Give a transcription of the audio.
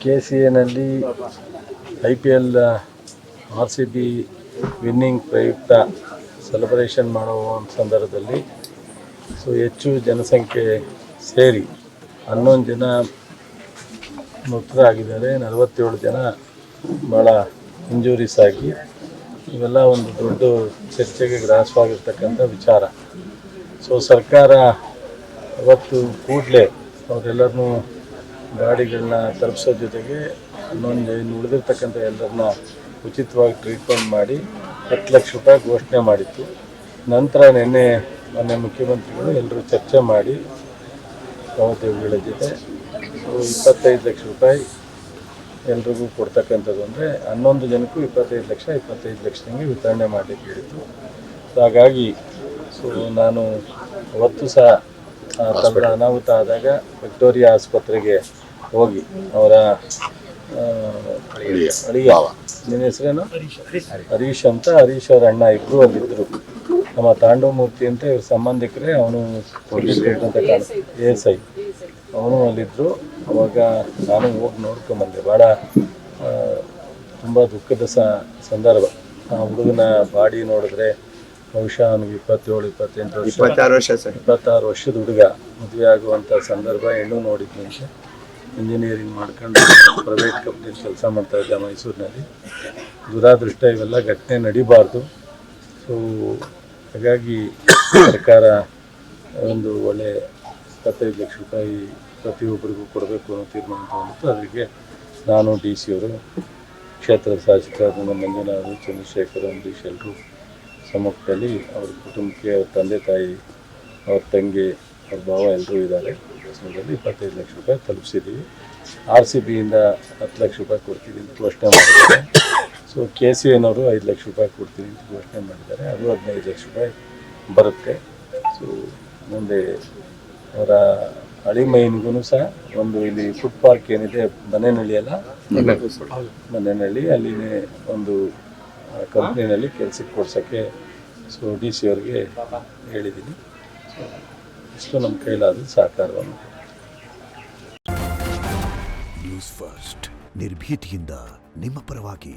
KCAನಲ್ಲಿ IPL RCB winning ಪ್ರಯುಕ್ತ celebration ಮಾಡುವ ಒಂದು ಸಂದರ್ಭದಲ್ಲಿ ಹೆಚ್ಚು ಜನಸಂಖ್ಯೆ ಸೇರಿ 11 ಜನ ಮೃತರಾಗಿದ್ದಾರೆ, 47 ಜನ ಭಾಳ ಇಂಜುರೀಸ್ ಆಗಿ, ಇವೆಲ್ಲ ಒಂದು ದೊಡ್ಡ ಚರ್ಚೆಗೆ ಗ್ರಾಸವಾಗಿರ್ತಕ್ಕಂಥ ವಿಚಾರ. ಸರ್ಕಾರ ಅವತ್ತು ಕೂಡಲೇ ಅವರೆಲ್ಲರನ್ನೂ ಗಾಡಿಗಳನ್ನ ತಲುಪಿಸೋ ಜೊತೆಗೆ ಇನ್ನು ಉಳಿದಿರ್ತಕ್ಕಂಥ ಎಲ್ಲರನ್ನ ಉಚಿತವಾಗಿ ಟ್ರೀಟ್ಮೆಂಟ್ ಮಾಡಿ 10 ಲಕ್ಷ ರೂಪಾಯಿ ಘೋಷಣೆ ಮಾಡಿತ್ತು. ನಂತರ ಮೊನ್ನೆ ಮುಖ್ಯಮಂತ್ರಿಗಳು ಎಲ್ಲರೂ ಚರ್ಚೆ ಮಾಡಿ ಸಹೋದ್ಯೋಗಿಗಳ ಜೊತೆ 25 ಲಕ್ಷ ರೂಪಾಯಿ ಎಲ್ರಿಗೂ ಕೊಡ್ತಕ್ಕಂಥದ್ದು, ಅಂದರೆ 11 ಜನಕ್ಕೂ 25 ಲಕ್ಷದಂಗೆ ವಿತರಣೆ ಮಾಡಲಿಕ್ಕೆ ಹೇಳಿತ್ತು. ಹಾಗಾಗಿ ನಾನು ಅವತ್ತು ಸಹ ತಂಡ ಅನಾಹುತ ಆದಾಗ ವಿಕ್ಟೋರಿಯಾ ಆಸ್ಪತ್ರೆಗೆ ಹೋಗಿ ಅವರ ಅಳಿಯ ನಿನ್ನ ಹೆಸರೇನು ಹರೀಶ್ ಅಂತ, ಹರೀಶ್ ಅವ್ರ ಅಣ್ಣ ಇಬ್ಬರು ಅಲ್ಲಿದ್ದರು. ನಮ್ಮ ತಾಂಡವಮೂರ್ತಿ ಅಂತ ಇವ್ರ ಸಂಬಂಧಿಕರೇ, ಅವನು ಅಂತ ASI ಅವನು ಅಲ್ಲಿದ್ದರು. ಅವಾಗ ನಾನು ಹೋಗಿ ನೋಡ್ಕೊಂಬಂದೆ. ಭಾಳ ತುಂಬ ದುಃಖದ ಸಂದರ್ಭ. ಆ ಹುಡುಗನ ಬಾಡಿ ನೋಡಿದ್ರೆ ಬಹುಶಃ ಅವನಿಗೆ 26 ವರ್ಷದ ಹುಡುಗ, ಮದುವೆ ಆಗುವಂಥ ಸಂದರ್ಭ. ಹೆಣ್ಣು ನೋಡಿದ ಮನುಷ್ಯ, ಇಂಜಿನಿಯರಿಂಗ್ ಮಾಡ್ಕೊಂಡು ಪ್ರೈವೇಟ್ ಕಂಪ್ನಿಯಲ್ಲಿ ಕೆಲಸ ಮಾಡ್ತಾಯಿದ್ದ ಮೈಸೂರಿನಲ್ಲಿ. ದುರಾದೃಷ್ಟ, ಇವೆಲ್ಲ ಘಟನೆ ನಡಿಬಾರ್ದು. ಹಾಗಾಗಿ ಸರ್ಕಾರ ಒಂದು ಒಳ್ಳೆ 25 ಲಕ್ಷ ರೂಪಾಯಿ ಪ್ರತಿಯೊಬ್ಬರಿಗೂ ಕೊಡಬೇಕು ಅನ್ನೋ ತೀರ್ಮಾನ ತಗೊಂಡಿತ್ತು. ಅದಕ್ಕೆ ನಾನು DC ಅವರು, ಕ್ಷೇತ್ರದ ಶಾಸಕರಾದ ಮಂಜುನಾಥ್, ಚಂದ್ರಶೇಖರ್, ಅಂಬರೀಶ್ ಎಲ್ಲರೂ ಸಮ್ಮುಖದಲ್ಲಿ ಅವ್ರ ಕುಟುಂಬಕ್ಕೆ, ಅವ್ರ ತಂದೆ ತಾಯಿ, ಅವ್ರ ತಂಗಿ, ಅವ್ರ ಭಾವ ಎಲ್ಲರೂ ಇದ್ದಾರೆ. ಸಮಯದಲ್ಲಿ 25 ಲಕ್ಷ ರೂಪಾಯಿ ತಲುಪಿಸಿದ್ದೀವಿ. RCBಯಿಂದ 10 ಲಕ್ಷ ರೂಪಾಯಿ ಕೊಡ್ತೀವಿ ಅಂತ ಘೋಷಣೆ ಮಾಡಿದ್ದಾರೆ. KCAನವರು 5 ಲಕ್ಷ ರೂಪಾಯಿ ಕೊಡ್ತೀವಿ ಅಂತ ಘೋಷಣೆ ಮಾಡಿದ್ದಾರೆ. ಅದು 15 ಲಕ್ಷ ರೂಪಾಯಿ ಬರುತ್ತೆ. ಮುಂದೆ ಅವರ ಅಳಿಮೈನಿಗೂ ಸಹ ಒಂದು ಇಲ್ಲಿ ಫುಡ್ ಪಾರ್ಕ್ ಏನಿದೆ, ಮನೆನಹಳ್ಳಿ ಅಲ್ಲ, ಮನೆನಹಳ್ಳಿ, ಅಲ್ಲಿನೇ ಒಂದು ಕಂಪ್ನಿನಲ್ಲಿ ಕೆಲಸಕ್ಕೆ ಕೊಡ್ಸೋಕ್ಕೆ DC ಅವ್ರಿಗೆ ಹೇಳಿದ್ದೀನಿ. ಇಷ್ಟು ನಮ್ಮ ಕೈಲಾದ ಸಹಕಾರವನ್ನು. ನ್ಯೂಸ್ ಫಸ್ಟ್, ನಿರ್ಭೀತಿಯಿಂದ ನಿಮ್ಮ ಪರವಾಗಿ.